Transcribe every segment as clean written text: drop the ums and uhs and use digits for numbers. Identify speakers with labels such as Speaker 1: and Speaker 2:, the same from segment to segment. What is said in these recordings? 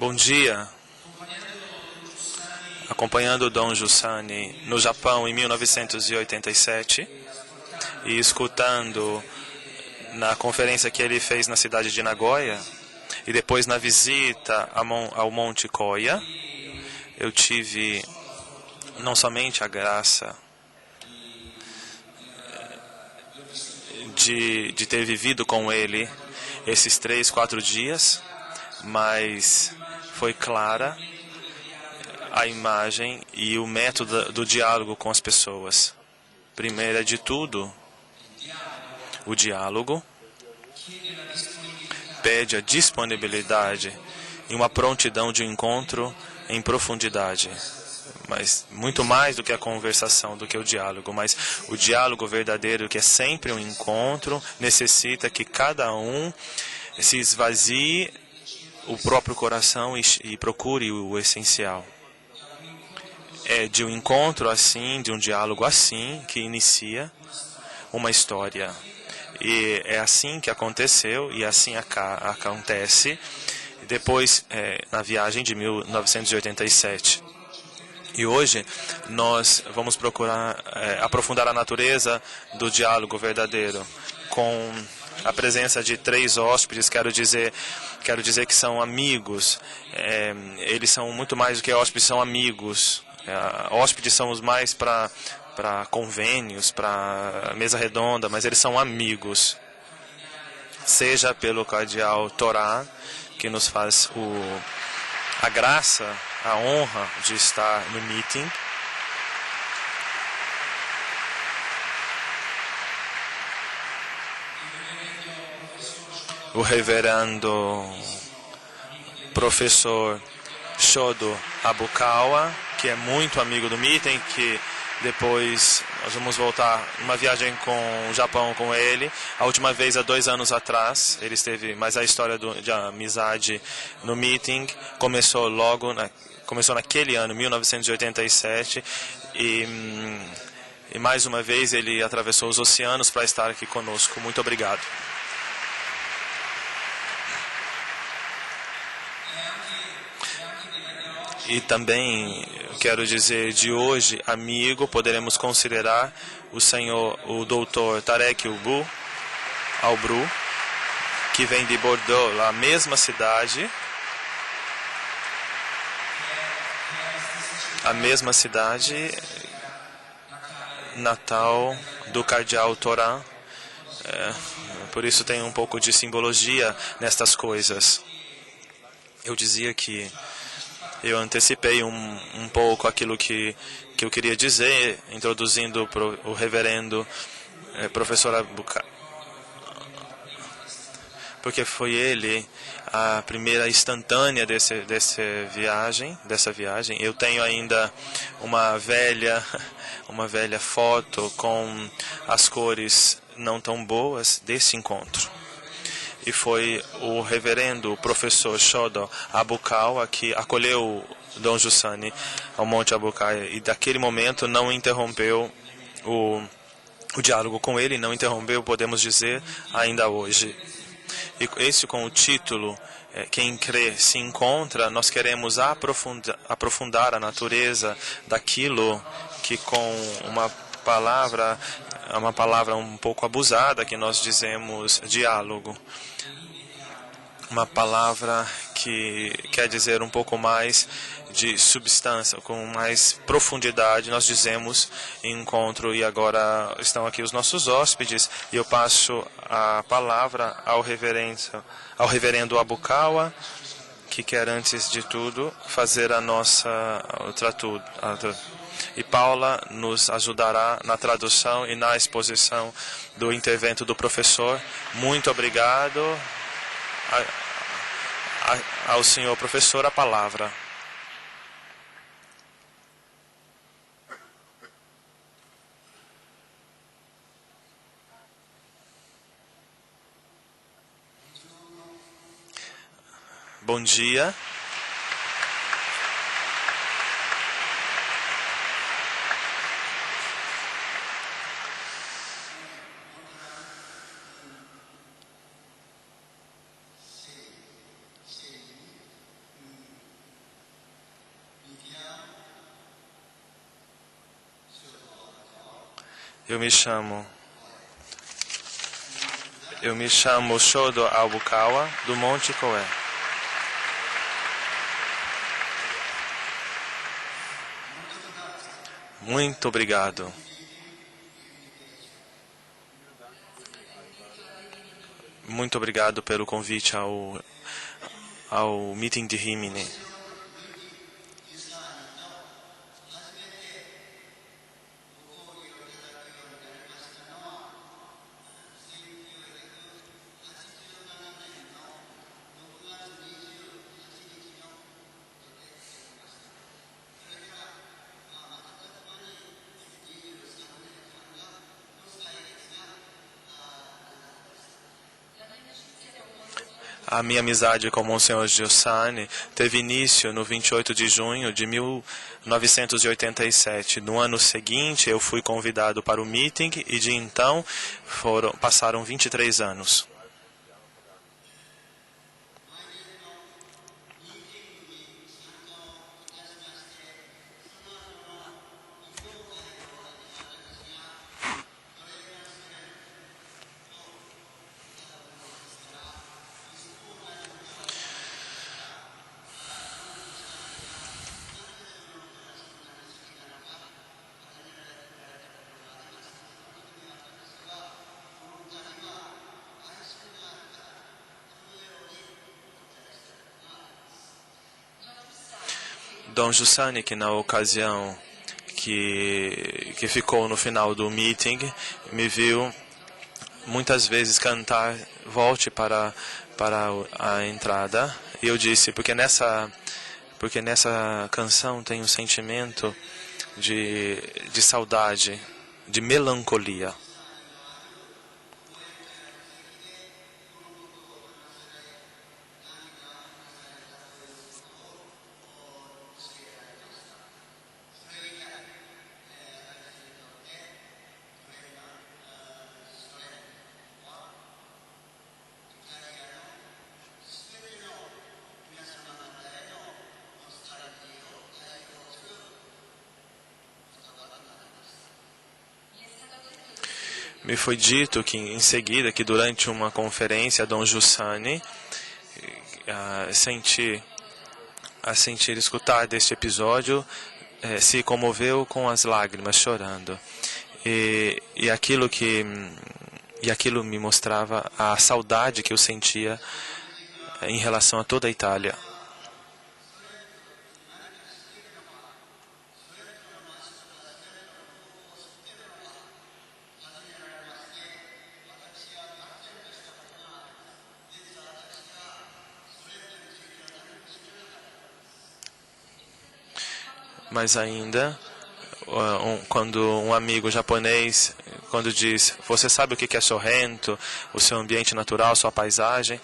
Speaker 1: Bom dia. Acompanhando o Dom Giussani no Japão em 1987 e escutando na conferência que ele fez na cidade de Nagoya e depois na visita ao Monte Koya, eu tive não somente a graça de ter vivido com ele esses 3, 4 dias, mas foi clara a imagem e o método do diálogo com as pessoas. Primeiro de tudo, o diálogo pede a disponibilidade e uma prontidão de encontro em profundidade. Mas muito mais do que a conversação, do que o diálogo. Mas o diálogo verdadeiro, que é sempre um encontro, necessita que cada um se esvazie o próprio coração e procure o essencial. É de um encontro assim, de um diálogo assim, que inicia uma história. E é assim que aconteceu e assim acontece depois na viagem de 1987. E hoje nós vamos procurar aprofundar a natureza do diálogo verdadeiro com a presença de 3 hóspedes. Quero dizer que são amigos. Eles são muito mais do que hóspedes, são amigos. Hóspedes são os mais para convênios, para mesa redonda, mas eles são amigos. Seja pelo cardeal Torá, que nos faz a graça, a honra de estar no meeting. O reverendo professor Shodo Abukawa, que é muito amigo do meeting, que depois nós vamos voltar uma viagem com o Japão com ele. A última vez, há 2 anos atrás, ele esteve, mas a história de amizade no meeting começou naquele ano, 1987, e mais uma vez ele atravessou os oceanos para estar aqui conosco. Muito obrigado. E também quero dizer, de hoje, amigo, poderemos considerar o doutor Tarek Albru, que vem de Bordeaux, a mesma cidade natal do cardeal Torá. Por isso tem um pouco de simbologia nestas coisas. Eu dizia que eu antecipei um pouco aquilo que eu queria dizer, introduzindo o reverendo professor Abuka, porque foi ele a primeira instantânea dessa viagem. Eu tenho ainda uma velha foto com as cores não tão boas desse encontro. E foi o reverendo professor Shodo Abukawa que acolheu Dom Giussani ao Monte Abukawa, e daquele momento não interrompeu o diálogo com ele, não interrompeu, podemos dizer, ainda hoje. E esse, com o título Quem Crê Se Encontra, nós queremos aprofundar a natureza daquilo que, com uma palavra um pouco abusada, que nós dizemos diálogo. Uma palavra que quer dizer um pouco mais de substância, com mais profundidade, nós dizemos encontro. E agora estão aqui os nossos hóspedes, e eu passo a palavra ao reverendo Abukawa, que quer, antes de tudo, fazer a nossa e Paula nos ajudará na tradução e na exposição do intervento do professor. Muito obrigado. Ao senhor professor a palavra. Bom dia. Eu me chamo Shodo Abukawa, do Monte Koé. Muito obrigado. Muito obrigado pelo convite ao meeting de Rimini. A minha amizade com o Monsenhor Giussani teve início no 28 de junho de 1987. No ano seguinte, eu fui convidado para o meeting e de então passaram 23 anos. Dom Giussani, que na ocasião que ficou no final do meeting, me viu muitas vezes cantar "Volte para a entrada", e eu disse, porque nessa canção tem um sentimento de saudade, de melancolia. Me foi dito que em seguida, que durante uma conferência, Dom Giussani, escutar deste episódio, se comoveu com as lágrimas, chorando. E aquilo me mostrava a saudade que eu sentia em relação a toda a Itália. Mas ainda, quando um amigo japonês, quando diz, você sabe o que é Sorrento, o seu ambiente natural, sua paisagem,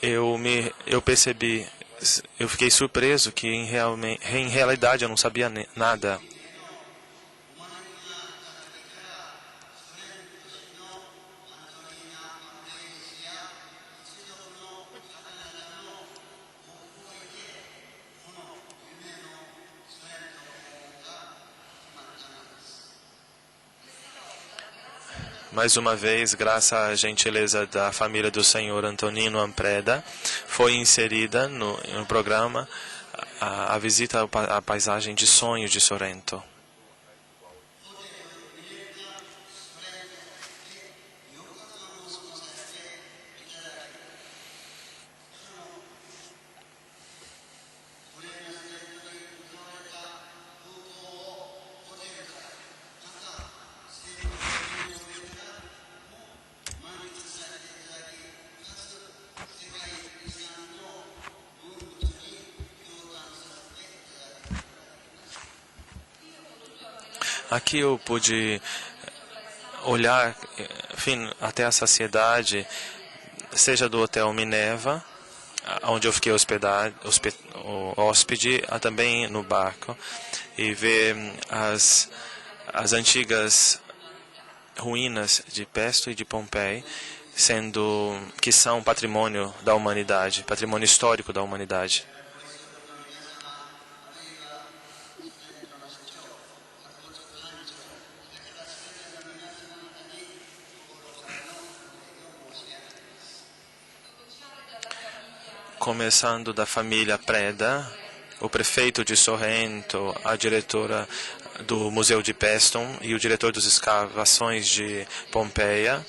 Speaker 1: eu percebi, eu fiquei surpreso que em realidade eu não sabia nada. Mais uma vez, graças à gentileza da família do senhor Antonino Ampreda, foi inserida no programa a visita à paisagem de sonho de Sorrento. Aqui eu pude olhar até a saciedade, seja do Hotel Minerva, onde eu fiquei hóspede, também no barco, e ver as antigas ruínas de Pesto e de Pompeia, que são patrimônio da humanidade, patrimônio histórico da humanidade. começando da família Preda, o prefeito de Sorrento, a diretora do Museu de Pestum e o diretor das escavações de Pompeia.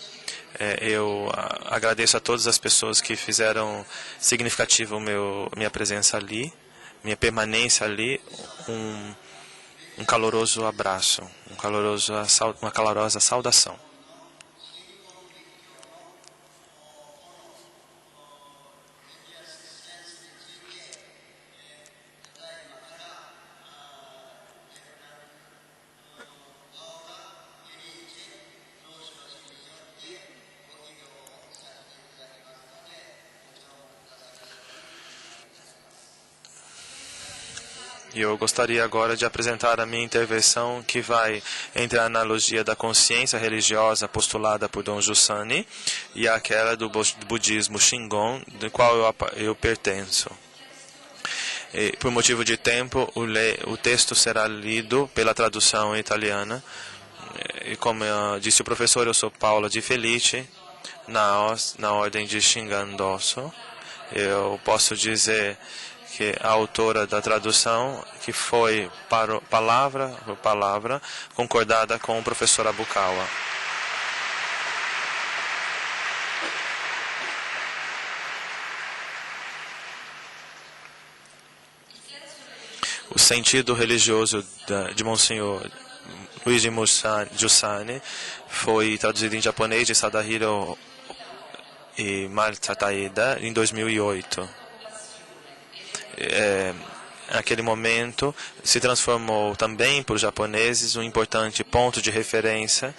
Speaker 1: Eu agradeço a todas as pessoas que fizeram significativo minha presença ali, minha permanência ali, um caloroso abraço, uma calorosa saudação. E eu gostaria agora de apresentar a minha intervenção, que vai entre a analogia da consciência religiosa postulada por Dom Jussani e aquela do budismo Shingon, do qual eu pertenço. E, por motivo de tempo, o texto será lido pela tradução italiana. E como disse o professor, eu sou Paula Di Felice, na ordem de Shingandoso. Eu posso dizer que a autora da tradução, que foi palavra por palavra, concordada com o professor Abukawa. O sentido religioso de Monsenhor Luigi Giussani foi traduzido em japonês de Sadahiro e Marta Taeda em 2008. Naquele momento se transformou também por japoneses um importante ponto de referência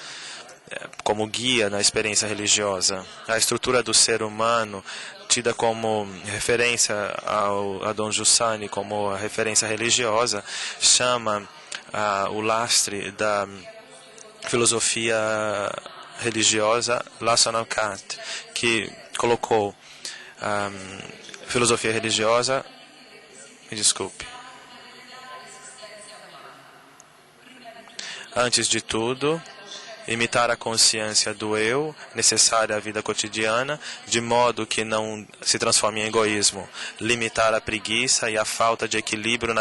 Speaker 1: como guia na experiência religiosa. A estrutura do ser humano, tida como referência a Dom Giussani como a referência religiosa, chama o lastre da filosofia religiosa Lassanalkat, que colocou a filosofia religiosa. Me desculpe. Antes de tudo, imitar a consciência do eu, necessária à vida cotidiana, de modo que não se transforme em egoísmo. Limitar a preguiça e a falta de equilíbrio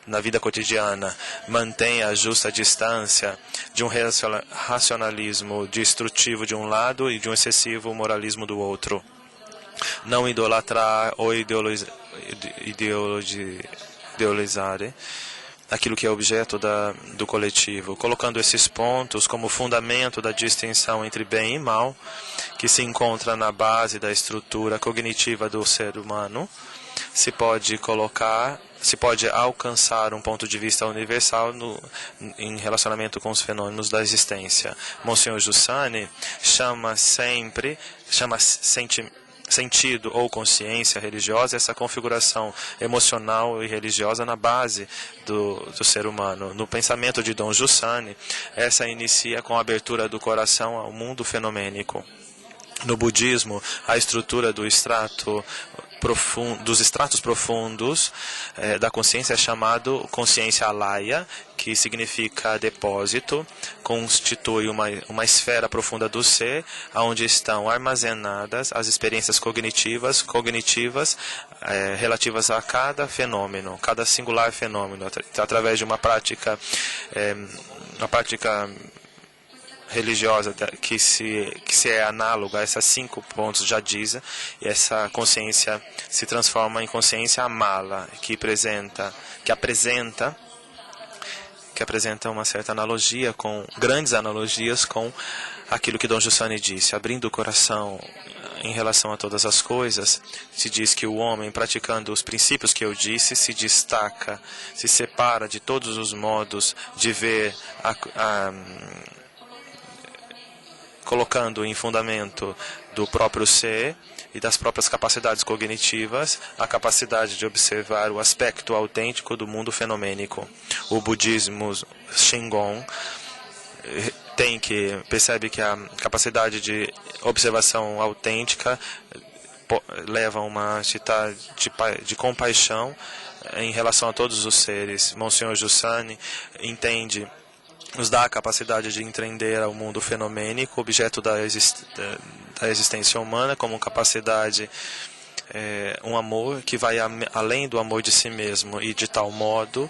Speaker 1: na vida cotidiana. Mantenha a justa distância de um racionalismo destrutivo de um lado e de um excessivo moralismo do outro. Não idolatrar ou ideolizar aquilo que é objeto do coletivo, colocando esses pontos como fundamento da distinção entre bem e mal, que se encontra na base da estrutura cognitiva do ser humano. Se pode alcançar um ponto de vista universal em relacionamento com os fenômenos da existência. Monsenhor Giussani chama sentido ou consciência religiosa essa configuração emocional e religiosa na base do ser humano. No pensamento de Dom Giussani, essa inicia com a abertura do coração ao mundo fenomênico. No budismo, a estrutura dos estratos profundos da consciência é chamado consciência alaya, que significa depósito, constitui uma esfera profunda do ser, onde estão armazenadas as experiências cognitivas relativas a cada fenômeno, cada singular fenômeno, através de uma prática religiosa que se é análoga a esses 5 pontos já diz, e essa consciência se transforma em consciência amala, que apresenta uma certa analogia, grandes analogias com aquilo que Dom Giussani disse, abrindo o coração em relação a todas as coisas. Se diz que o homem, praticando os princípios que eu disse, se destaca, se separa de todos os modos de ver colocando em fundamento do próprio ser e das próprias capacidades cognitivas a capacidade de observar o aspecto autêntico do mundo fenomênico. O budismo Shingon percebe que a capacidade de observação autêntica leva a uma atitude de compaixão em relação a todos os seres. Monsenhor Giussani nos dá a capacidade de entender o mundo fenomênico, objeto da existência humana, como capacidade um amor que vai além do amor de si mesmo, e de tal modo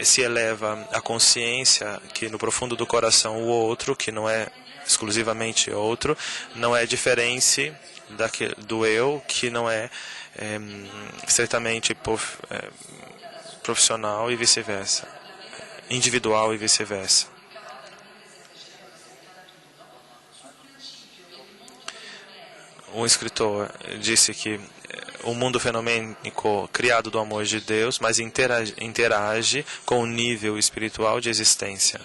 Speaker 1: se eleva a consciência que no profundo do coração o outro, que não é exclusivamente outro, não é diferente do eu, que não é certamente profissional e vice-versa, individual e vice-versa. Um escritor disse que o mundo fenomênico criado do amor de Deus, mas interage com o nível espiritual de existência.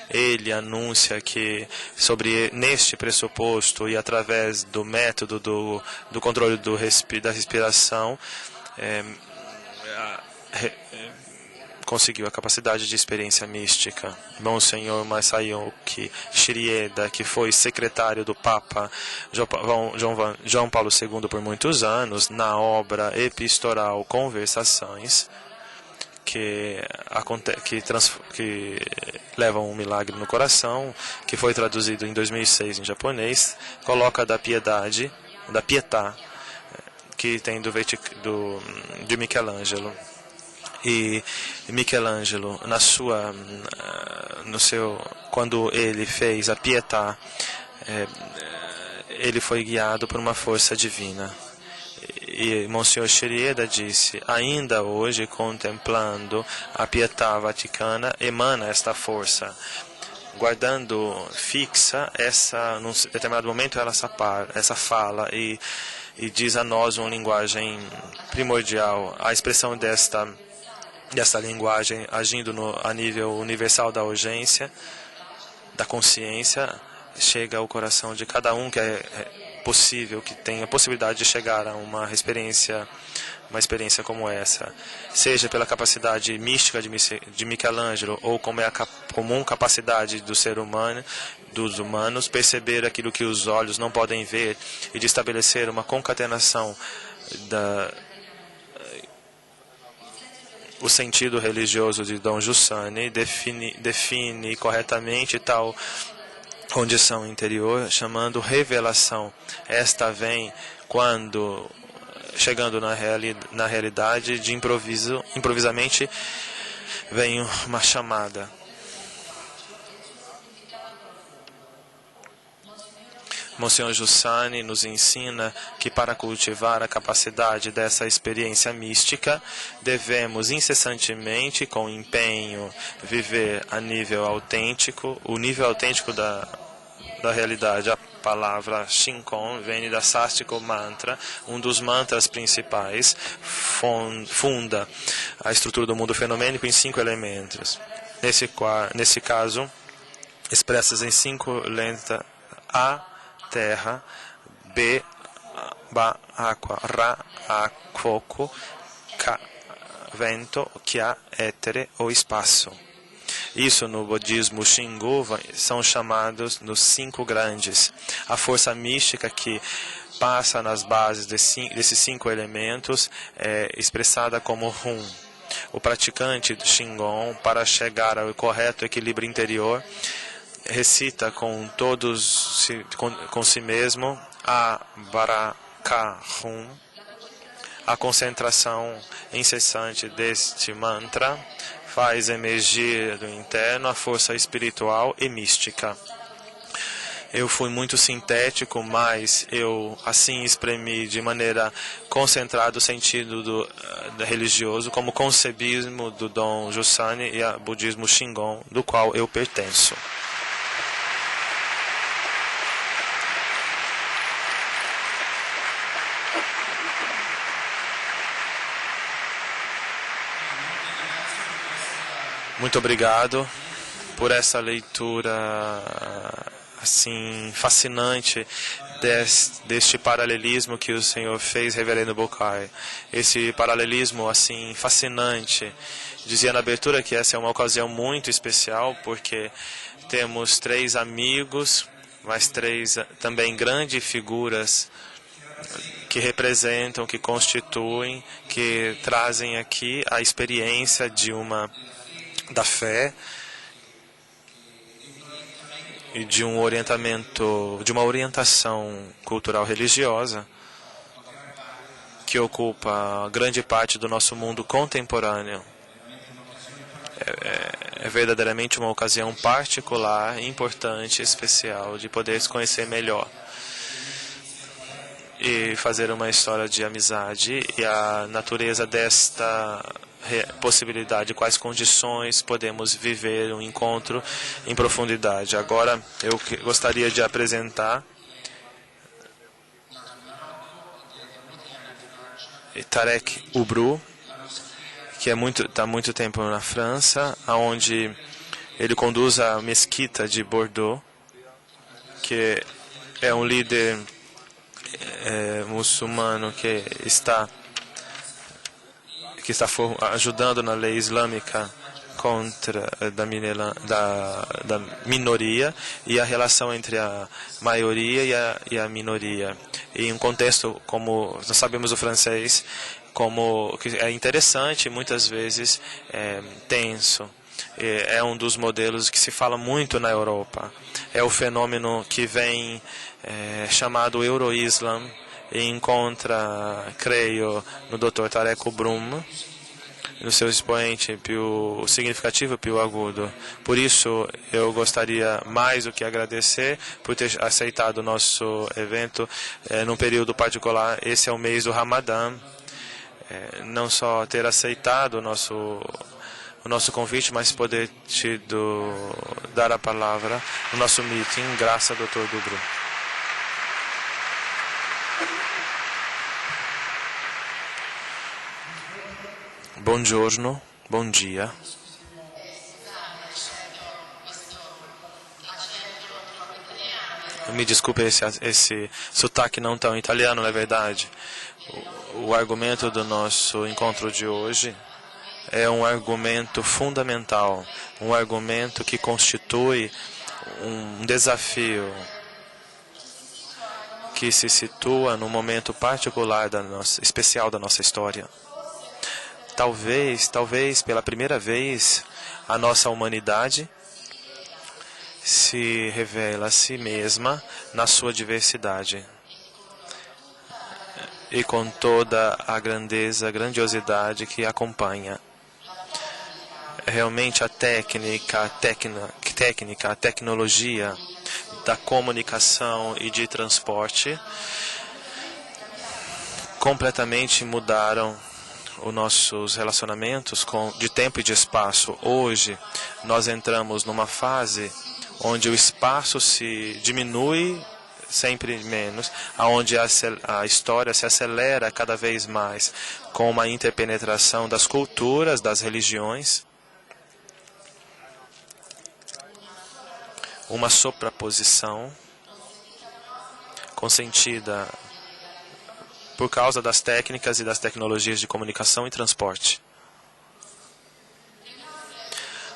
Speaker 1: Ele anuncia que neste pressuposto e através do método do controle da respiração, conseguiu a capacidade de experiência mística. Monsenhor Masayuki Shirieda, que foi secretário do Papa João Paulo II por muitos anos, na obra epistoral Conversações, que levam um milagre no coração, que foi traduzido em 2006 em japonês, coloca da piedade, da pietà, que tem de Michelangelo. E Michelangelo, quando ele fez a pietà, ele foi guiado por uma força divina. E Monsenhor Shirieda disse: ainda hoje, contemplando a pietà vaticana, emana esta força. Guardando fixa num determinado momento, essa fala e diz a nós uma linguagem primordial. A expressão desta linguagem, agindo a nível universal da urgência, da consciência, chega ao coração de cada um que é possível, que tem a possibilidade de chegar a uma experiência como essa, seja pela capacidade mística de Michelangelo, ou como é a comum capacidade do ser humano, dos humanos, perceber aquilo que os olhos não podem ver, e de estabelecer uma concatenação o sentido religioso de Dom Giussani define corretamente tal condição interior, chamando revelação. Esta vem quando, chegando na realidade, de improvisamente vem uma chamada. Monsenhor Giussani nos ensina que para cultivar a capacidade dessa experiência mística, devemos incessantemente, com empenho, viver a nível autêntico. O nível autêntico da realidade, a palavra Shinkon vem da Sastiko Mantra, um dos mantras principais, funda a estrutura do mundo fenomênico em 5 elementos. Nesse caso, expressas em 5 letras: A, terra; B, água; Ra, fogo; Ka, vento; Kya, éter ou espaço. Isso no budismo Shingon são chamados nos 5 grandes. A força mística que passa nas bases desses 5 elementos é expressada como Hum. O praticante do Shingon, para chegar ao correto equilíbrio interior, recita com si mesmo a Baraka Hum. A concentração incessante deste mantra faz emergir do interno a força espiritual e mística. Eu fui muito sintético, mas eu assim exprimi de maneira concentrada o sentido religioso como concebismo do Dom Giussani e o budismo Shingon, do qual eu pertenço. Muito obrigado por essa leitura assim fascinante deste paralelismo que o Senhor fez, Reverendo Bokai. Esse paralelismo assim fascinante. Dizia na abertura que essa é uma ocasião muito especial, porque temos 3 amigos, mas 3 também grandes figuras que representam, que constituem, que trazem aqui a experiência da fé e de um orientamento, de uma orientação cultural religiosa que ocupa grande parte do nosso mundo contemporâneo. É verdadeiramente uma ocasião particular, importante, especial, de poder se conhecer melhor e fazer uma história de amizade e a natureza desta possibilidade, quais condições podemos viver um encontro em profundidade. Agora eu gostaria de apresentar Tarek Ubru, que está há muito tempo na França, onde ele conduz a mesquita de Bordeaux, que é um líder muçulmano que está ajudando na lei islâmica contra da minoria e a relação entre a maioria e a minoria. Em um contexto, como nós sabemos o francês, como que é interessante, muitas vezes tenso. É um dos modelos que se fala muito na Europa. É o fenômeno que vem chamado Euro-Islam e encontra, creio, no Dr. Tarek Ubru, no seu expoente Pio significativo, Pio agudo. Por isso, eu gostaria mais do que agradecer por ter aceitado o nosso evento num período particular. Esse é o mês do Ramadã. Não só ter aceitado o nosso convite, mas poder te dar a palavra no nosso meeting. Graças, Dr. Ubru. Buongiorno, bom dia. Me desculpe esse sotaque não tão italiano, não é verdade? O argumento do nosso encontro de hoje é um argumento fundamental, um argumento que constitui um desafio que se situa num momento particular especial da nossa história. Talvez pela primeira vez a nossa humanidade se revela a si mesma na sua diversidade e com toda a grandiosidade que acompanha. Realmente a tecnologia da comunicação e de transporte completamente mudaram os nossos relacionamentos de tempo e de espaço. Hoje nós entramos numa fase onde o espaço se diminui sempre menos, onde a história se acelera cada vez mais com uma interpenetração das culturas, das religiões, uma sobrepposição consentida por causa das técnicas e das tecnologias de comunicação e transporte.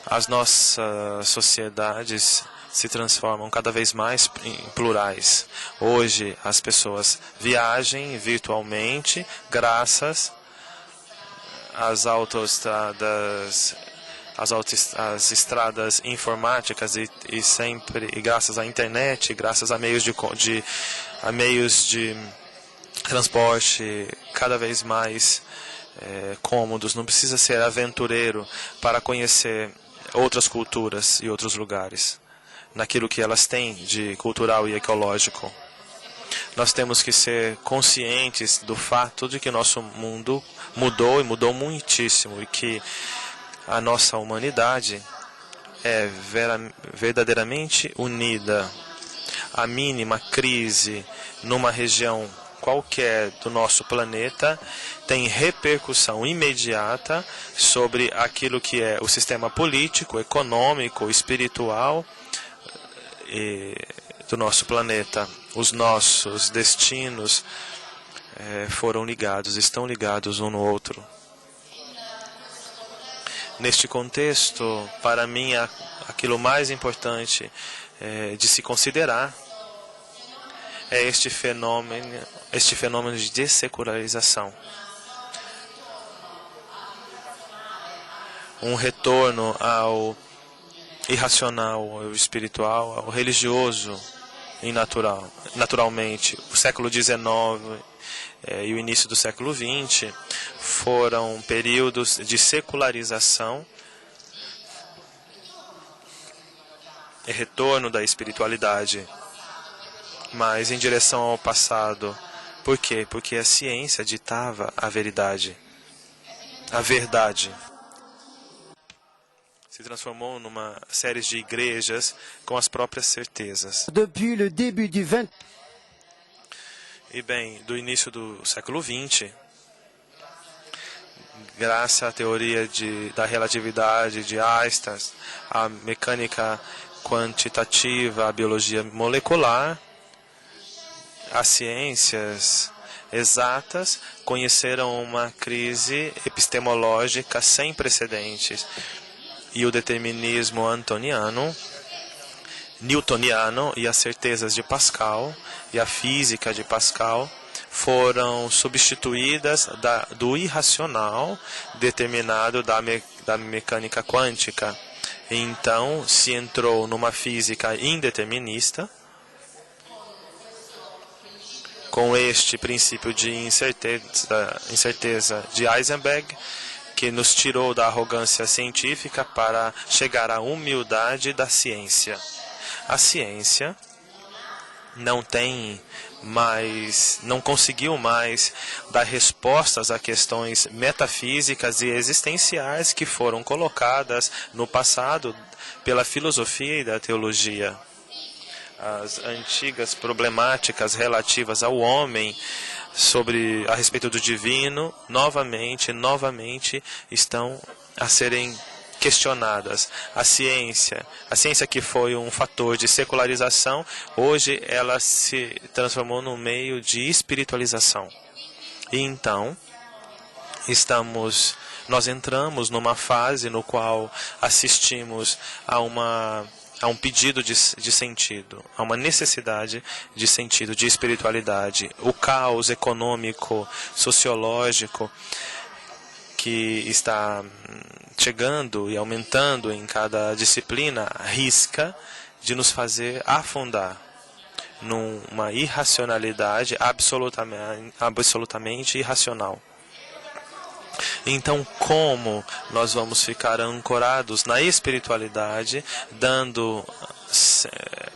Speaker 1: As nossas sociedades se transformam cada vez mais em plurais. Hoje as pessoas viajam virtualmente graças às autoestradas, às estradas informáticas e graças à internet, graças a meios de transporte cada vez mais cômodos. Não precisa ser aventureiro para conhecer outras culturas e outros lugares, naquilo que elas têm de cultural e ecológico. Nós temos que ser conscientes do fato de que nosso mundo mudou e mudou muitíssimo e que a nossa humanidade é verdadeiramente unida. A mínima crise numa região qualquer do nosso planeta tem repercussão imediata sobre aquilo que é o sistema político, econômico, espiritual do nosso planeta. Os nossos destinos estão ligados um no outro. Neste contexto, para mim, aquilo mais importante de se considerar é este fenômeno de dessecularização. Um retorno ao irracional, ao espiritual, ao religioso, naturalmente. O século XIX e o início do século XX foram períodos de secularização e retorno da espiritualidade, mas em direção ao passado. Por quê? Porque a ciência ditava a verdade. A verdade se transformou numa série de igrejas com as próprias certezas.
Speaker 2: Depuis le début du 20...
Speaker 1: E bem, do início do século XX, graças à teoria da relatividade de Einstein, à mecânica quantitativa, à biologia molecular, as ciências exatas conheceram uma crise epistemológica sem precedentes. E o determinismo newtoniano e as certezas de Pascal e a física de Pascal foram substituídas do irracional determinado da mecânica quântica. E então se entrou numa física indeterminista, com este princípio de incerteza de Heisenberg, que nos tirou da arrogância científica para chegar à humildade da ciência. A ciência não conseguiu mais dar respostas a questões metafísicas e existenciais que foram colocadas no passado pela filosofia e da teologia. As antigas problemáticas relativas ao homem a respeito do divino, novamente estão a serem questionadas. A ciência que foi um fator de secularização, hoje ela se transformou num meio de espiritualização. E então, nós entramos numa fase no qual assistimos a um pedido de sentido, a uma necessidade de sentido, de espiritualidade. O caos econômico, sociológico que está chegando e aumentando em cada disciplina risca de nos fazer afundar numa irracionalidade absolutamente irracional. Então, como nós vamos ficar ancorados na espiritualidade, dando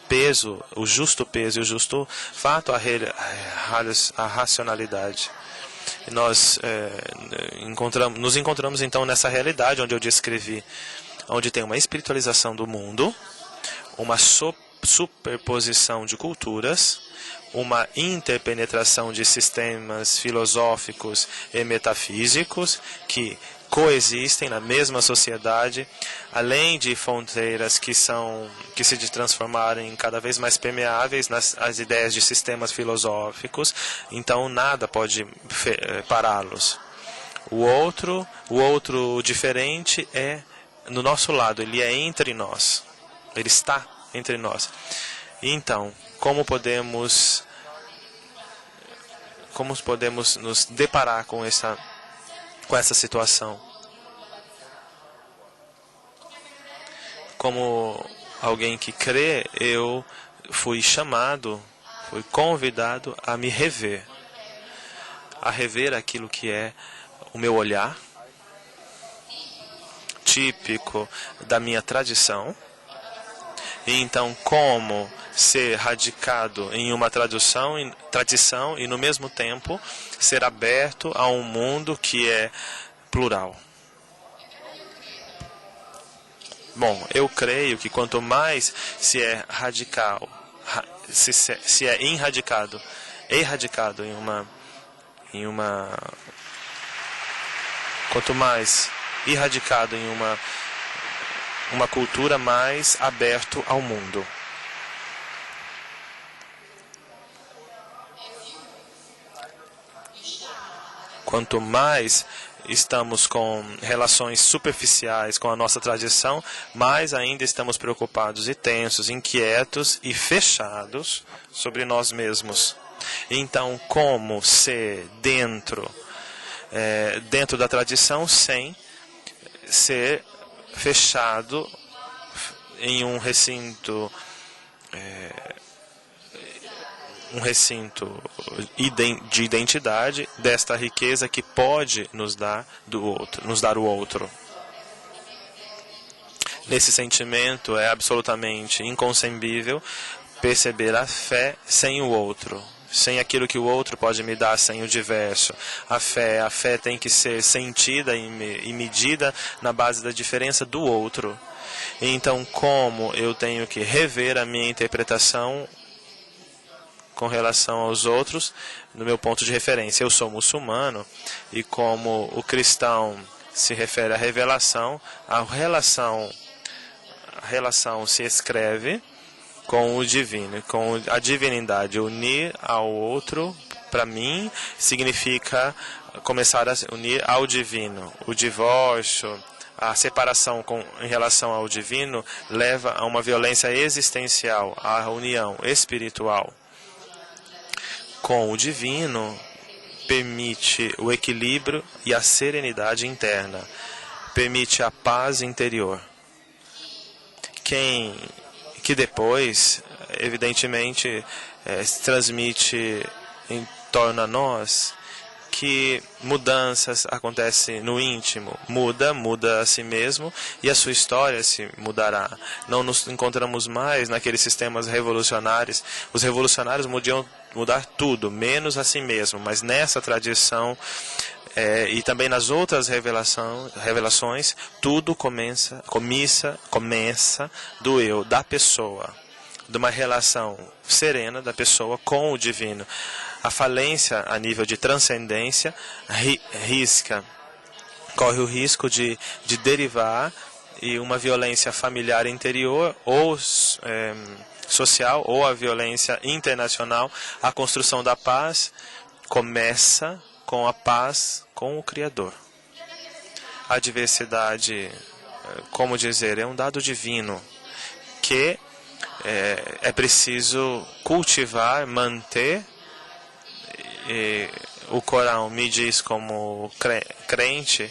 Speaker 1: peso, o justo peso e o justo fato à racionalidade? Nós nos encontramos então nessa realidade onde eu descrevi, onde tem uma espiritualização do mundo, uma superposição de culturas, uma interpenetração de sistemas filosóficos e metafísicos que coexistem na mesma sociedade, além de fronteiras que se transformarem cada vez mais permeáveis nas ideias de sistemas filosóficos. Então nada pode pará-los. O outro diferente é no nosso lado, ele é entre nós, ele está entre nós. Então, como podemos nos deparar com essa situação? Como alguém que crê, eu fui convidado a me rever, a rever aquilo que é o meu olhar, típico da minha tradição. E então, como ser radicado em uma tradição e, no mesmo tempo, ser aberto a um mundo que é plural. Bom, eu creio que quanto mais se é radical, se é erradicado quanto mais erradicado em uma cultura, mais aberto ao mundo. Quanto mais estamos com relações superficiais com a nossa tradição, mais ainda estamos preocupados e tensos, inquietos e fechados sobre nós mesmos. Então, como ser dentro da tradição sem ser fechado em um recinto um recinto de identidade desta riqueza que pode nos dar o outro. Nesse sentimento é absolutamente inconcebível perceber a fé sem o outro, sem aquilo que o outro pode me dar, sem o diverso. A fé tem que ser sentida e medida na base da diferença do outro. Então, como eu tenho que rever a minha interpretação com relação aos outros, no meu ponto de referência? Eu sou muçulmano, e como o cristão se refere à revelação, a relação se escreve com o divino, com a divinidade. Unir ao outro, para mim, significa começar a unir ao divino. O divórcio, a separação em relação ao divino, leva a uma violência existencial, a união espiritual com o divino permite o equilíbrio e a serenidade interna, permite a paz interior. Que depois, evidentemente, se transmite em torno a nós, que mudanças acontecem no íntimo. Muda a si mesmo e a sua história se mudará. Não nos encontramos mais naqueles sistemas revolucionários. Os revolucionários mudar tudo, menos a si mesmo. Mas nessa tradição e também nas outras revelações, tudo começa do eu, da pessoa, de uma relação serena da pessoa com o divino. A falência a nível de transcendência corre o risco de derivar em uma violência familiar interior ou social, ou a violência internacional. A construção da paz começa com a paz com o Criador. A diversidade, como dizer, é um dado divino que é preciso cultivar, manter. E o Corão me diz como crente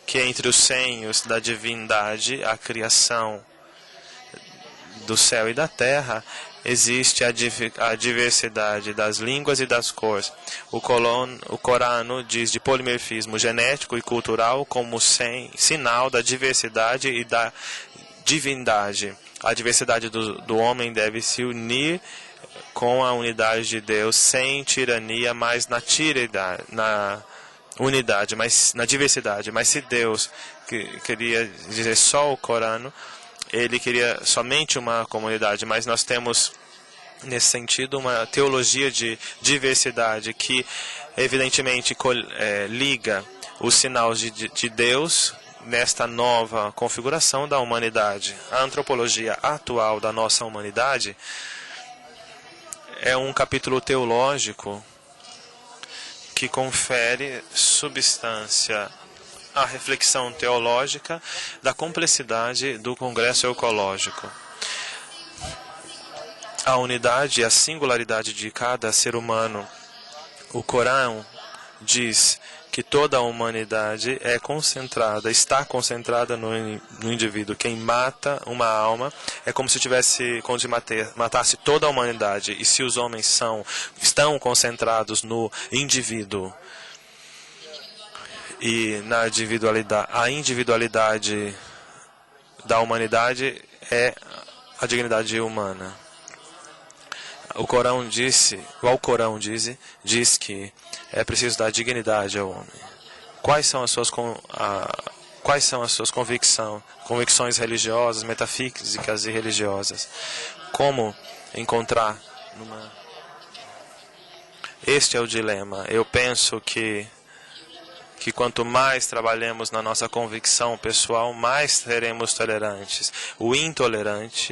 Speaker 1: que entre os senhos da divindade, a criação do céu e da terra, existe a diversidade das línguas e das cores. O Corão diz de polimorfismo genético e cultural como sinal da diversidade e da divindade. A diversidade do homem deve se unir com a unidade de Deus, sem tirania, mas na unidade, mas na diversidade. Mas se Deus queria dizer só o Corão, ele queria somente uma comunidade. Mas nós temos, nesse sentido, uma teologia de diversidade que, evidentemente, liga os sinais de Deus nesta nova configuração da humanidade. A antropologia atual da nossa humanidade é um capítulo teológico que confere substância à reflexão teológica da complexidade do Congresso Ecológico. A unidade e a singularidade de cada ser humano. O Corão diz que toda a humanidade está concentrada no indivíduo. Quem mata uma alma é como se matasse toda a humanidade. E se os homens estão concentrados no indivíduo e na individualidade, a individualidade da humanidade é a dignidade humana. O Corão diz que é preciso dar dignidade ao homem. Quais são as suas convicções religiosas, metafísicas e religiosas? Como encontrar Este é o dilema. Eu penso que quanto mais trabalhemos na nossa convicção pessoal, mais seremos tolerantes.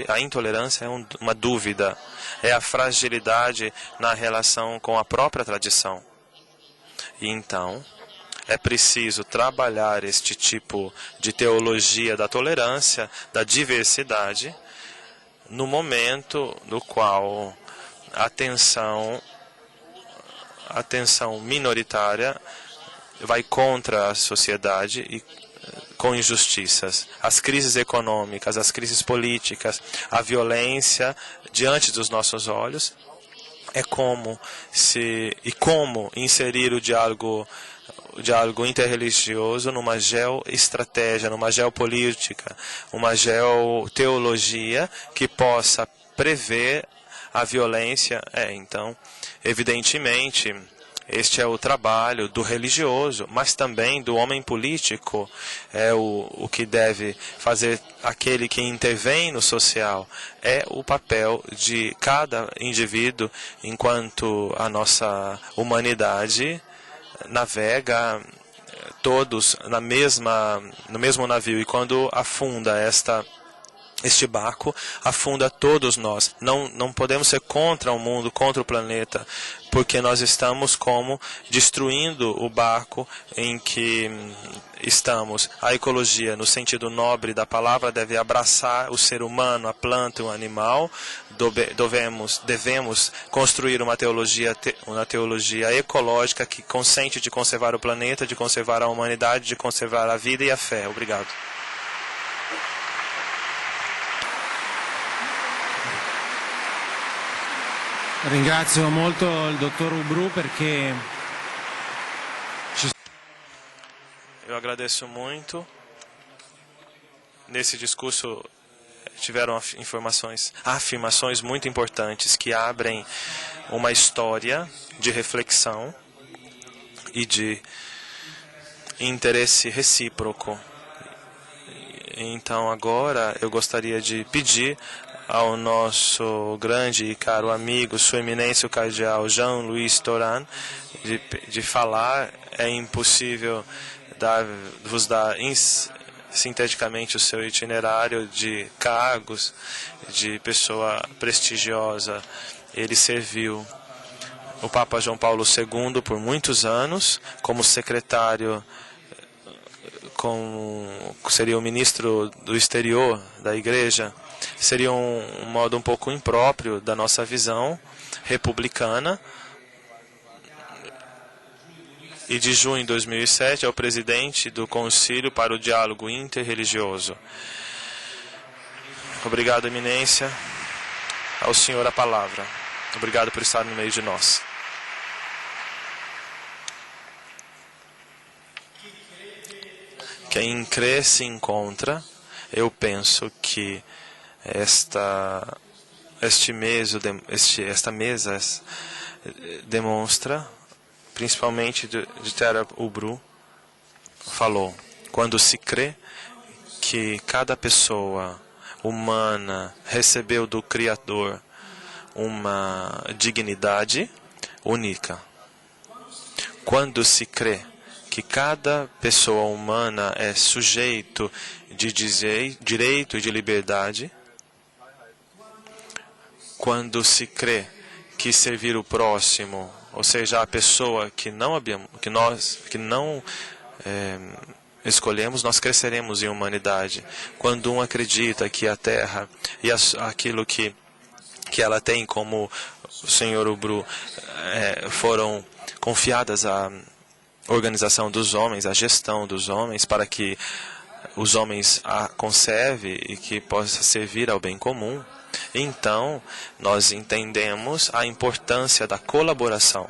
Speaker 1: A intolerância é uma dúvida, é a fragilidade na relação com a própria tradição. E então, é preciso trabalhar este tipo de teologia da tolerância, da diversidade, no momento no qual a tensão minoritária vai contra a sociedade e com injustiças. As crises econômicas, as crises políticas, a violência diante dos nossos olhos, é como inserir o diálogo interreligioso numa geoestratégia, numa geopolítica, uma geoteologia que possa prever a violência. Então, evidentemente, este é o trabalho do religioso, mas também do homem político. É o que deve fazer aquele que intervém no social. É o papel de cada indivíduo, enquanto a nossa humanidade navega todos no mesmo navio. E quando afunda este barco, afunda todos nós. Não podemos ser contra o mundo, contra o planeta, porque nós estamos como destruindo o barco em que estamos. A ecologia, no sentido nobre da palavra, deve abraçar o ser humano, a planta e o animal. Devemos construir uma teologia ecológica que consente de conservar o planeta, de conservar a humanidade, de conservar a vida e a fé. Obrigado.
Speaker 3: Ringrazio molto il dottor Ubru perché
Speaker 1: eu agradeço muito. Nesse discurso tiveram afirmações muito importantes que abrem uma história de reflexão e de interesse recíproco. Então agora eu gostaria de pedir ao nosso grande e caro amigo, Sua Eminência o Cardeal Jean-Louis Toran, de falar. É impossível vos dar sinteticamente o seu itinerário de cargos, de pessoa prestigiosa. Ele serviu o Papa João Paulo II por muitos anos como secretário, seria o ministro do exterior da Igreja. Seria um modo um pouco impróprio da nossa visão republicana. E de junho de 2007 é o presidente do Concílio para o Diálogo Interreligioso. Obrigado, Eminência. Ao senhor a palavra. Obrigado por estar no meio de nós. Quem crê se encontra. Eu penso que esta mesa demonstra, principalmente de Tara Ubru, falou, quando se crê que cada pessoa humana recebeu do Criador uma dignidade única. Quando se crê que cada pessoa humana é sujeito de direito e de liberdade, quando se crê que servir o próximo, ou seja, a pessoa que não escolhemos, nós cresceremos em humanidade. Quando um acredita que a Terra e aquilo que ela tem, como o senhor Ubru, foram confiadas à organização dos homens, à gestão dos homens, para que os homens a conservem e que possa servir ao bem comum, então nós entendemos a importância da colaboração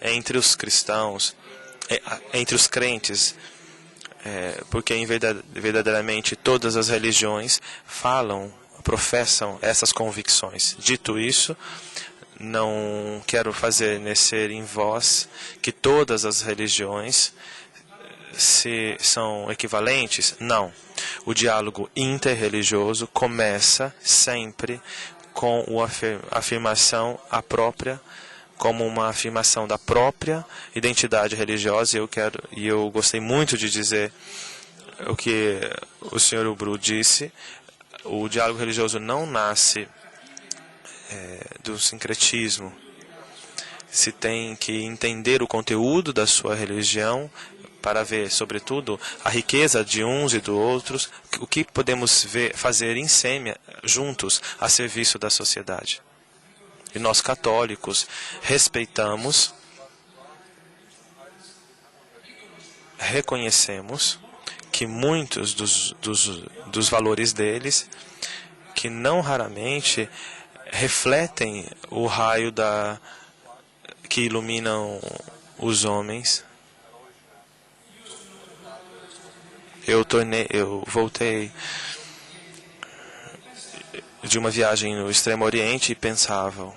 Speaker 1: entre os cristãos, entre os crentes, porque verdadeiramente todas as religiões professam essas convicções. Dito isso, não quero fazer nascer em vós que todas as religiões são equivalentes. Não. O diálogo interreligioso começa sempre com a afirmação como uma afirmação da própria identidade religiosa. E eu gostei muito de dizer o que o senhor Ubru disse. O diálogo religioso não nasce do sincretismo. Se tem que entender o conteúdo da sua religião para ver, sobretudo, a riqueza de uns e dos outros, o que podemos fazer em sêmia, juntos, a serviço da sociedade. E nós, católicos, respeitamos, reconhecemos que muitos dos valores deles, que não raramente refletem o raio que iluminam os homens. Eu voltei de uma viagem no Extremo Oriente e pensava,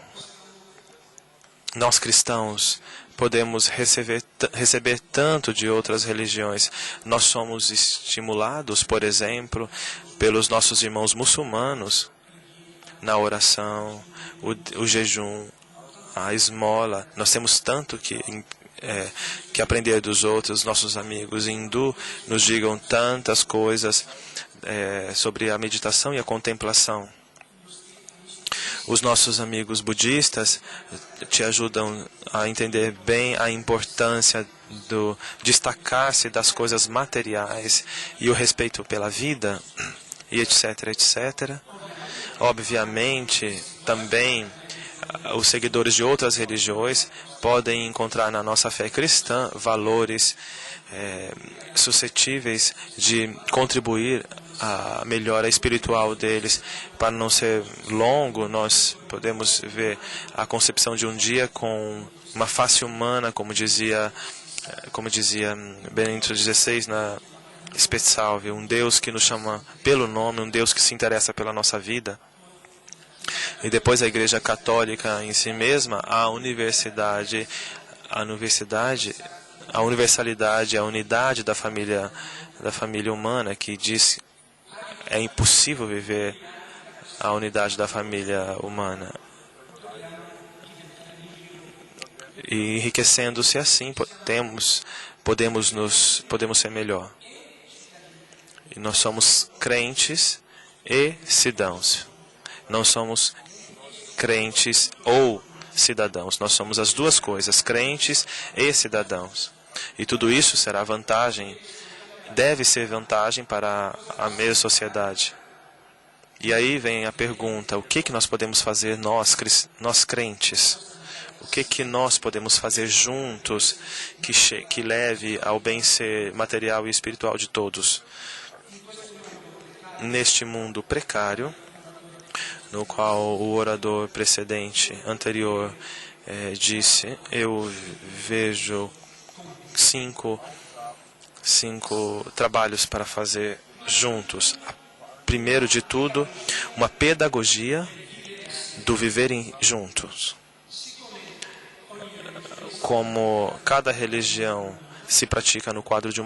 Speaker 1: nós cristãos podemos receber tanto de outras religiões. Nós somos estimulados, por exemplo, pelos nossos irmãos muçulmanos na oração, o jejum, a esmola. Nós temos tanto que aprender dos outros. Nossos amigos hindu nos digam tantas coisas sobre a meditação e a contemplação. Os nossos amigos budistas te ajudam a entender bem a importância do destacar-se das coisas materiais e o respeito pela vida, e etc, etc. Obviamente, também os seguidores de outras religiões podem encontrar na nossa fé cristã valores suscetíveis de contribuir à melhora espiritual deles. Para não ser longo, nós podemos ver a concepção de um dia com uma face humana, como dizia Benedito XVI na Spezsalve, um Deus que nos chama pelo nome, um Deus que se interessa pela nossa vida. E depois a Igreja Católica em si mesma, a universalidade, a unidade da família humana, que diz é impossível viver a unidade da família humana. E enriquecendo-se assim, podemos ser melhor. E nós somos crentes e cidadãos. Não somos crentes ou cidadãos. Nós somos as duas coisas, crentes e cidadãos. E tudo isso será vantagem, deve ser vantagem para a mesma sociedade. E aí vem a pergunta, o que nós podemos fazer, nós crentes? O que nós podemos fazer juntos que leve ao bem-ser material e espiritual de todos? Neste mundo precário, no qual o orador anterior, disse, eu vejo cinco trabalhos para fazer juntos. Primeiro de tudo, uma pedagogia do viverem juntos. Como cada religião se pratica no quadro de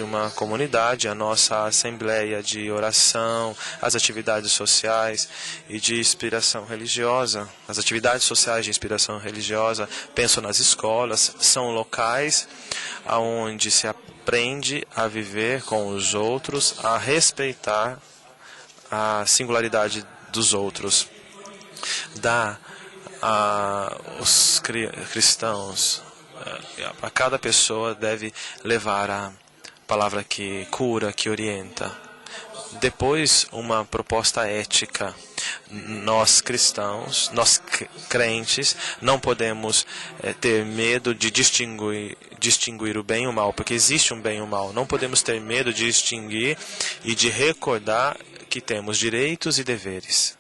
Speaker 1: uma comunidade, a nossa assembleia de oração, as atividades sociais e de inspiração religiosa, as atividades sociais de inspiração religiosa, penso nas escolas, são locais onde se aprende a viver com os outros, a respeitar a singularidade dos outros. Dá aos cristãos, a cada pessoa deve levar a palavra que cura, que orienta. Depois, uma proposta ética. Nós cristãos, nós crentes, não podemos ter medo de distinguir o bem e o mal, porque existe um bem e o mal. Não podemos ter medo de distinguir e de recordar que temos direitos e deveres.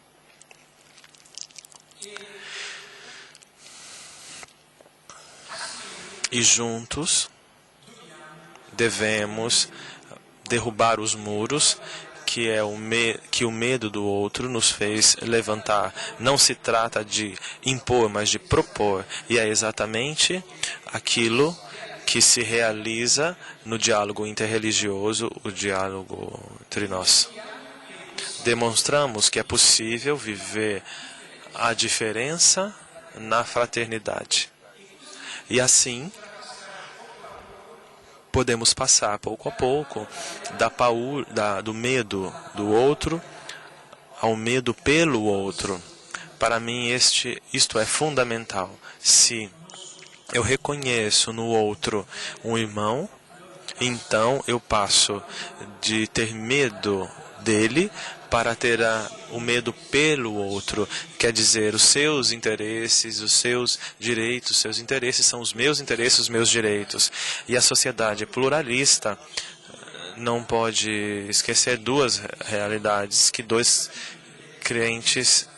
Speaker 1: E juntos devemos derrubar os muros que o medo do outro nos fez levantar. Não se trata de impor, mas de propor. E é exatamente aquilo que se realiza no diálogo interreligioso, o diálogo entre nós. Demonstramos que é possível viver a diferença na fraternidade. E assim, podemos passar pouco a pouco do medo do outro ao medo pelo outro. Para mim, isto é fundamental. Se eu reconheço no outro um irmão, então eu passo de ter medo dele para ter o medo pelo outro. Quer dizer, os seus interesses, os seus direitos, os seus interesses são os meus interesses, os meus direitos. E a sociedade pluralista não pode esquecer duas realidades que dois crentes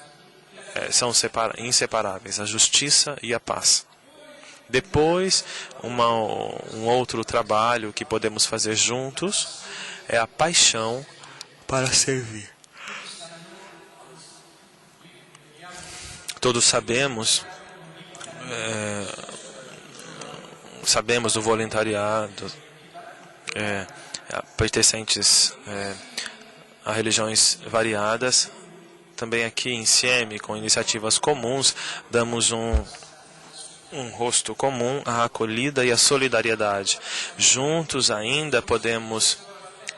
Speaker 1: são inseparáveis, a justiça e a paz. Depois, um outro trabalho que podemos fazer juntos é a paixão para servir. Todos sabemos do voluntariado, pertencentes a religiões variadas. Também aqui em Sieme, com iniciativas comuns, damos um rosto comum à acolhida e à solidariedade. Juntos ainda podemos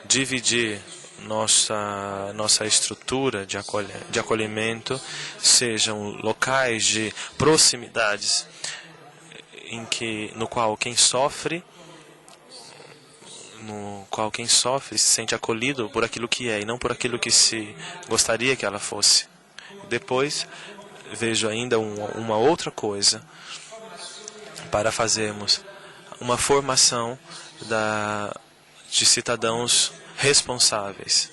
Speaker 1: dividir nossa estrutura de acolhimento, sejam locais de proximidades no qual quem sofre se sente acolhido por aquilo que é e não por aquilo que se gostaria que ela fosse. Depois vejo ainda uma outra coisa para fazermos uma formação de cidadãos responsáveis.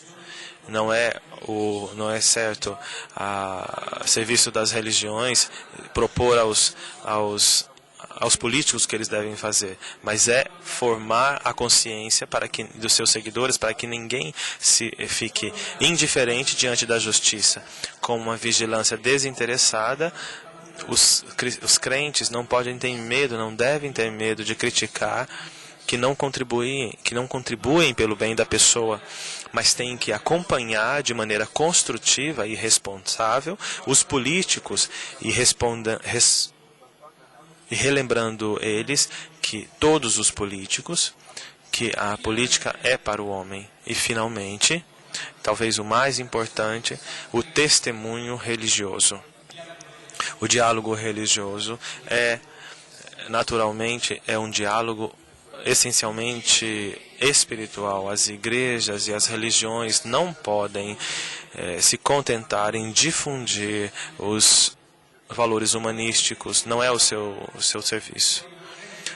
Speaker 1: Não é certo a serviço das religiões propor aos políticos que eles devem fazer, mas é formar a consciência dos seus seguidores, para que ninguém fique indiferente diante da justiça. Com uma vigilância desinteressada, os crentes não devem ter medo de criticar que não contribuem pelo bem da pessoa, mas têm que acompanhar de maneira construtiva e responsável os políticos e relembrando eles que todos os políticos, que a política é para o homem. E finalmente, talvez o mais importante, o testemunho religioso. O diálogo religioso naturalmente um diálogo essencialmente espiritual. As igrejas e as religiões não podem se contentar em difundir os valores humanísticos, não é o seu serviço.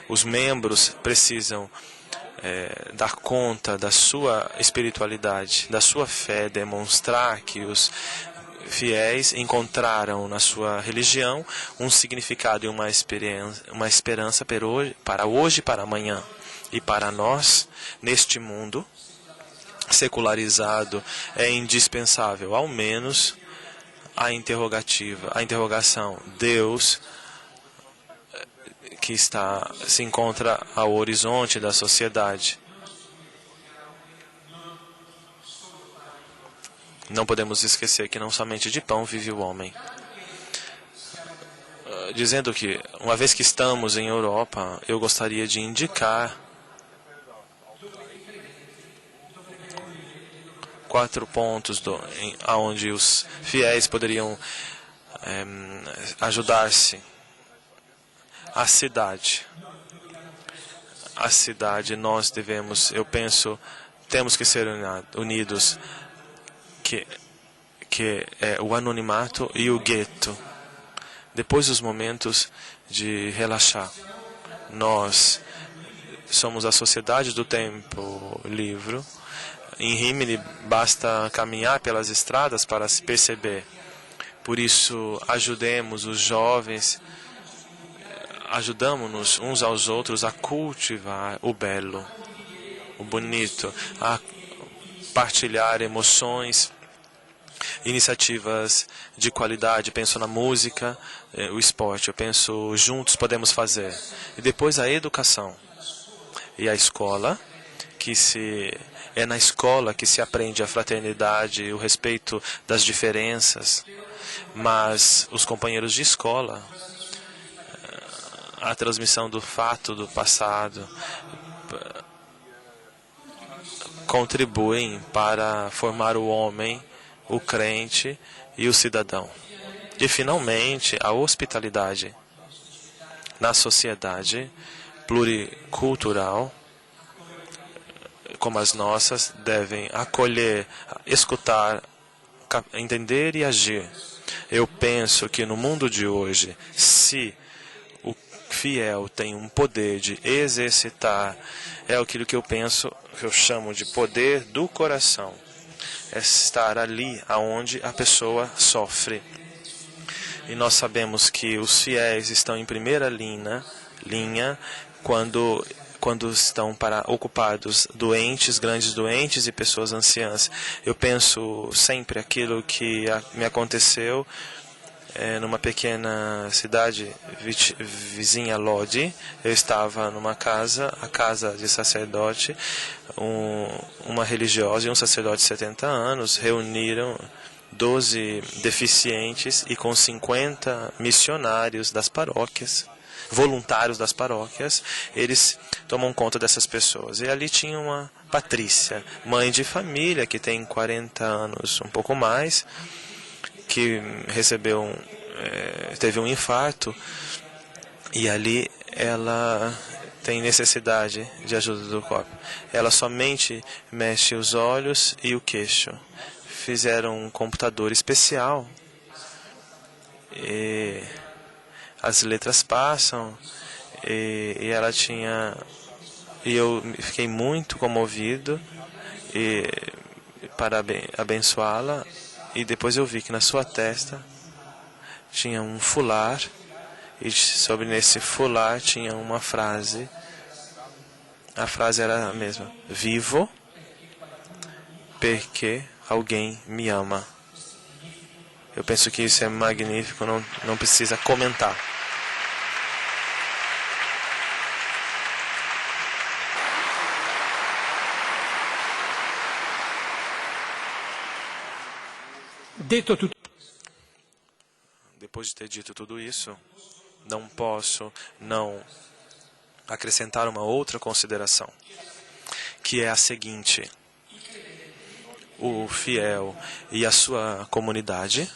Speaker 1: Os membros precisam dar conta da sua espiritualidade, da sua fé, demonstrar que os fiéis encontraram na sua religião um significado e uma esperança para hoje e para amanhã. E para nós, neste mundo secularizado, é indispensável, ao menos, a interrogação. Deus, que se encontra ao horizonte da sociedade. Não podemos esquecer que não somente de pão vive o homem. Dizendo que, uma vez que estamos em Europa, eu gostaria de indicar 4 pontos onde os fiéis poderiam ajudar-se. A cidade, nós temos que ser unidos, que é o anonimato e o gueto. Depois dos momentos de relaxar, nós somos a sociedade do tempo livre. Em Rimini basta caminhar pelas estradas para se perceber. Por isso, ajudemos os jovens, ajudamos-nos uns aos outros a cultivar o belo, o bonito, a partilhar emoções, iniciativas de qualidade. Penso na música, o esporte. Eu penso juntos podemos fazer. E depois a educação e a escola, é na escola que se aprende a fraternidade, o respeito das diferenças. Mas os companheiros de escola, a transmissão do fato do passado, contribuem para formar o homem, o crente e o cidadão. E, finalmente, a hospitalidade na sociedade pluricultural, como as nossas, devem acolher, escutar, entender e agir. Eu penso que no mundo de hoje, se o fiel tem um poder de exercitar, é aquilo que eu chamo de poder do coração. É estar ali aonde a pessoa sofre. E nós sabemos que os fiéis estão em primeira linha quando estão ocupados doentes, grandes doentes e pessoas anciãs. Eu penso sempre aquilo que me aconteceu numa pequena cidade vizinha a Lodi. Eu estava numa casa, a casa de sacerdote, uma religiosa e um sacerdote de 70 anos reuniram 12 deficientes e com 50 missionários das paróquias, voluntários das paróquias, eles tomam conta dessas pessoas. E ali tinha uma Patrícia, mãe de família, que tem 40 anos, um pouco mais, que teve um infarto, e ali ela tem necessidade de ajuda do corpo. Ela somente mexe os olhos e o queixo. Fizeram um computador especial e as letras passam, e ela tinha... E eu fiquei muito comovido para abençoá-la, e depois eu vi que na sua testa tinha um fular, e sobre nesse fular tinha uma frase. A frase era a mesma: vivo porque alguém me ama. Eu penso que isso é magnífico, não precisa comentar. Depois de ter dito tudo isso, não posso não acrescentar uma outra consideração, que é a seguinte: o fiel e a sua comunidade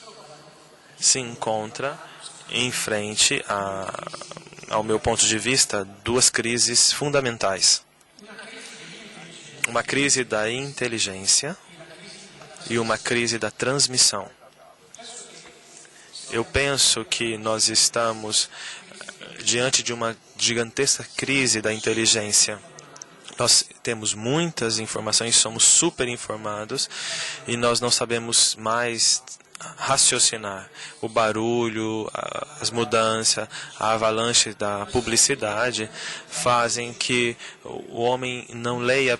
Speaker 1: se encontra em frente ao meu ponto de vista, duas crises fundamentais. Uma crise da inteligência e uma crise da transmissão. Eu penso que nós estamos diante de uma gigantesca crise da inteligência. Nós temos muitas informações, somos super informados, e nós não sabemos mais raciocinar. O barulho, as mudanças, a avalanche da publicidade fazem que o homem não leia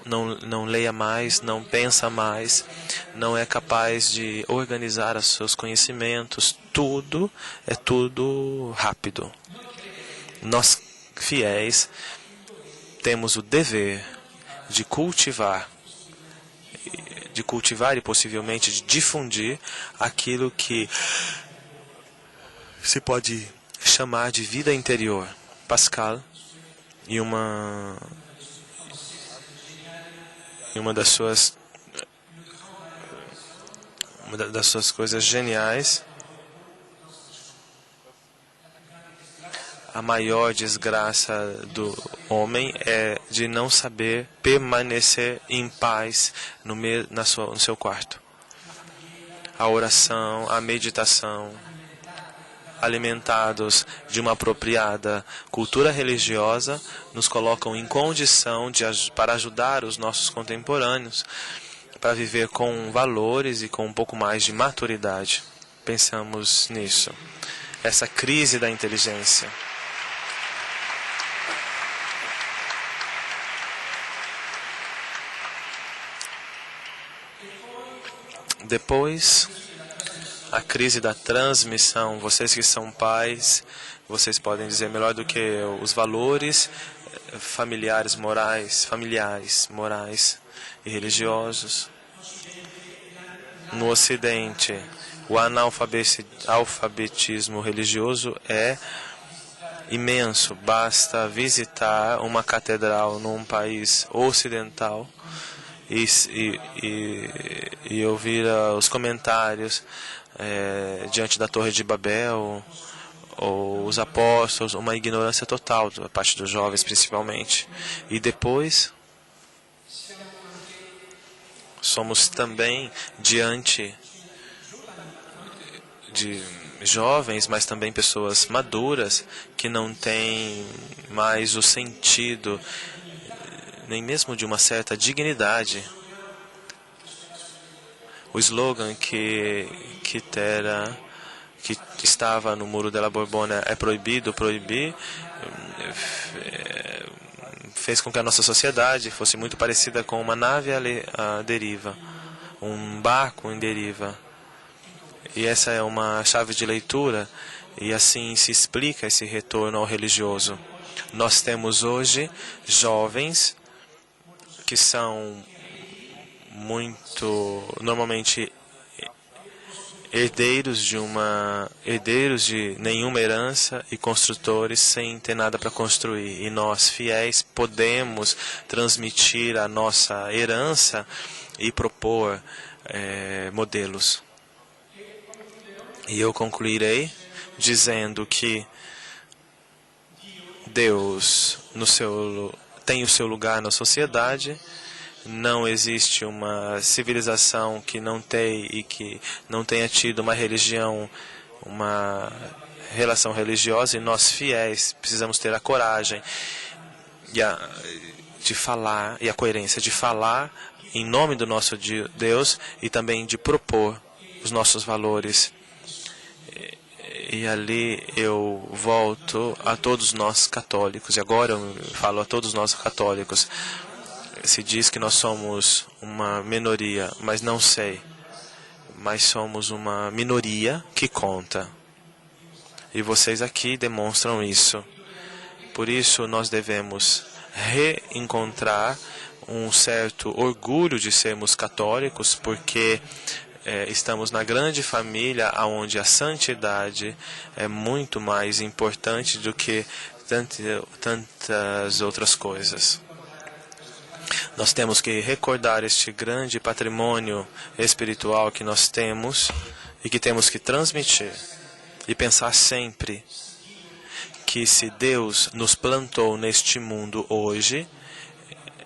Speaker 1: não leia mais, não pensa mais, não é capaz de organizar os seus conhecimentos. Tudo é tudo rápido. Nós, fiéis, temos o dever de cultivar e possivelmente de difundir aquilo que se pode chamar de vida interior. Pascal, e uma das suas coisas geniais: a maior desgraça do homem é de não saber permanecer em paz no seu quarto. A oração, a meditação, alimentados de uma apropriada cultura religiosa, nos colocam em condição para ajudar os nossos contemporâneos para viver com valores e com um pouco mais de maturidade. Pensamos nisso. Essa crise da inteligência. Depois, a crise da transmissão. Vocês que são pais, vocês podem dizer melhor do que eu, os valores familiares, morais e religiosos. No Ocidente, o analfabetismo religioso é imenso. Basta visitar uma catedral num país ocidental e ouvir os comentários diante da Torre de Babel, ou os apóstolos, uma ignorância total da parte dos jovens, principalmente. E depois, somos também diante de jovens, mas também pessoas maduras, que não têm mais o sentido nem mesmo de uma certa dignidade. O slogan que Tera que estava no Muro della Borbona é proibido proibir, fez com que a nossa sociedade fosse muito parecida com uma nave à deriva, um barco em deriva. E essa é uma chave de leitura, e assim se explica esse retorno ao religioso. Nós temos hoje jovens que são normalmente herdeiros de nenhuma herança e construtores sem ter nada para construir. E nós, fiéis, podemos transmitir a nossa herança e propor modelos. E eu concluirei dizendo que Deus tem o seu lugar na sociedade. Não existe uma civilização que não tenha tido uma religião, uma relação religiosa, e nós, fiéis, precisamos ter a coragem de falar, e a coerência de falar em nome do nosso Deus e também de propor os nossos valores. E ali eu volto a todos nós católicos, e agora eu falo a todos nós católicos. Se diz que nós somos uma minoria, mas não sei. Mas somos uma minoria que conta. E vocês aqui demonstram isso. Por isso nós devemos reencontrar um certo orgulho de sermos católicos, porque estamos na grande família onde a santidade é muito mais importante do que tantas outras coisas. Nós temos que recordar este grande patrimônio espiritual que nós temos e que temos que transmitir. E pensar sempre que se Deus nos plantou neste mundo hoje,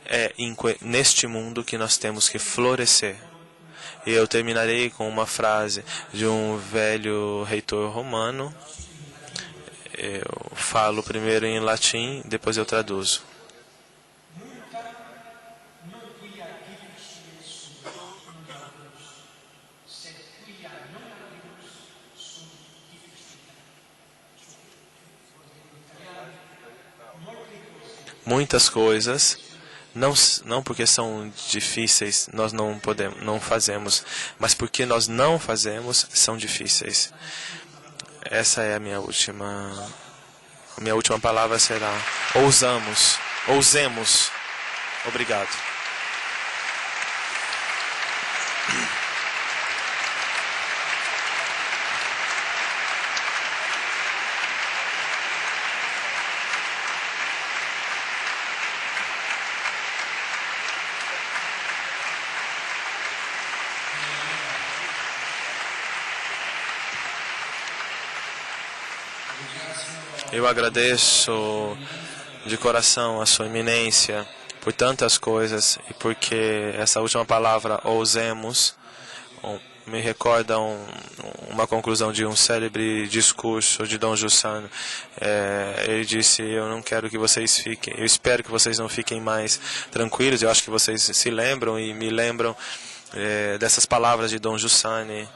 Speaker 1: é neste mundo que nós temos que florescer. E eu terminarei com uma frase de um velho reitor romano. Eu falo primeiro em latim, depois eu traduzo. Muitas coisas, não porque são difíceis, nós não fazemos, mas porque nós não fazemos, são difíceis. Essa é a minha última palavra será: ousemos. Obrigado. Eu agradeço de coração a sua eminência por tantas coisas, e porque essa última palavra, ousemos, me recorda uma conclusão de um célebre discurso de Dom Jussano. Ele disse: eu não quero que vocês fiquem, eu espero que vocês não fiquem mais tranquilos. Eu acho que vocês se lembram e me lembram dessas palavras de Dom Jussano,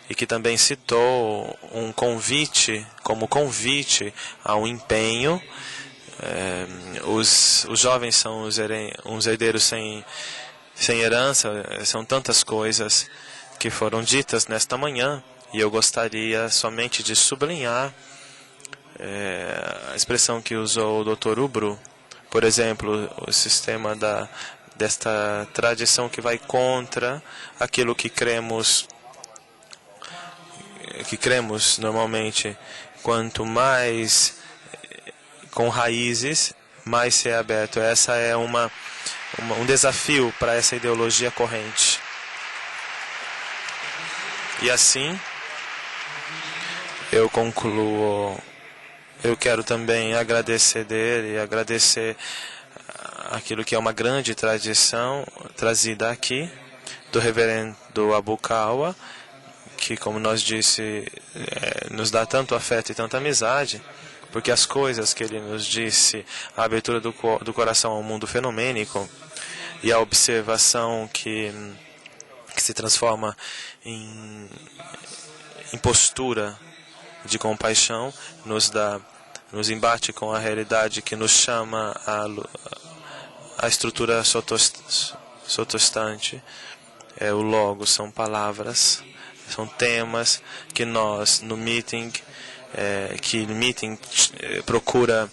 Speaker 1: e que também citou um convite, como convite ao empenho. Os jovens são uns herdeiros sem herança. São tantas coisas que foram ditas nesta manhã, e eu gostaria somente de sublinhar a expressão que usou o Dr. Ubru, por exemplo, o sistema desta tradição que vai contra aquilo que cremos normalmente. Quanto mais com raízes, mais ser aberto. Essa é um desafio para essa ideologia corrente. E assim, eu concluo. Eu quero também agradecer dele e agradecer aquilo que é uma grande tradição trazida aqui do reverendo Abukawa, que, como nós disse, nos dá tanto afeto e tanta amizade, porque as coisas que ele nos disse, a abertura do coração ao mundo fenomênico e a observação que se transforma em postura de compaixão, nos embate com a realidade que nos chama à estrutura sotostante. O logo são palavras, são temas que nós no meeting, procura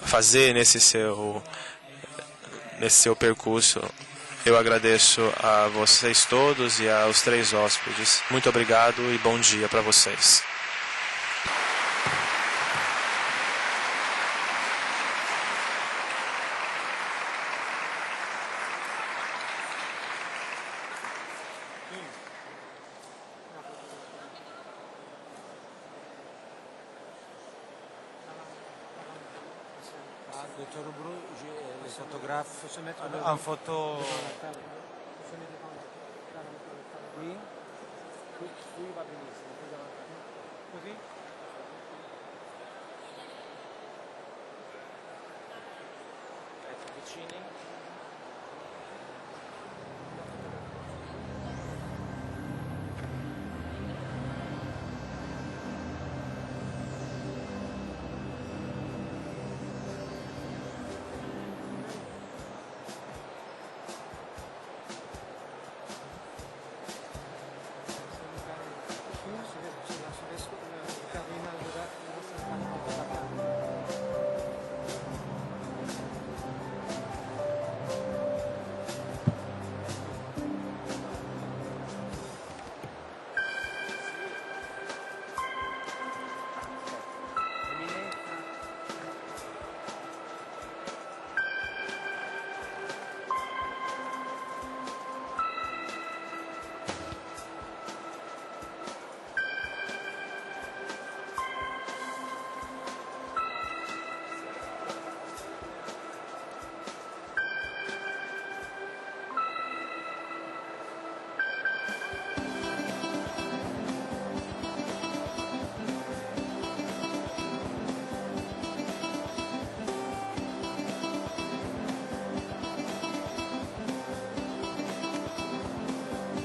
Speaker 1: fazer nesse seu percurso. Eu agradeço a vocês todos e aos 3 hóspedes. Muito obrigado e bom dia para vocês.
Speaker 3: Dottor Ubru, les photographes en photo. Oui. Qui va benissimo. Così? Vicini.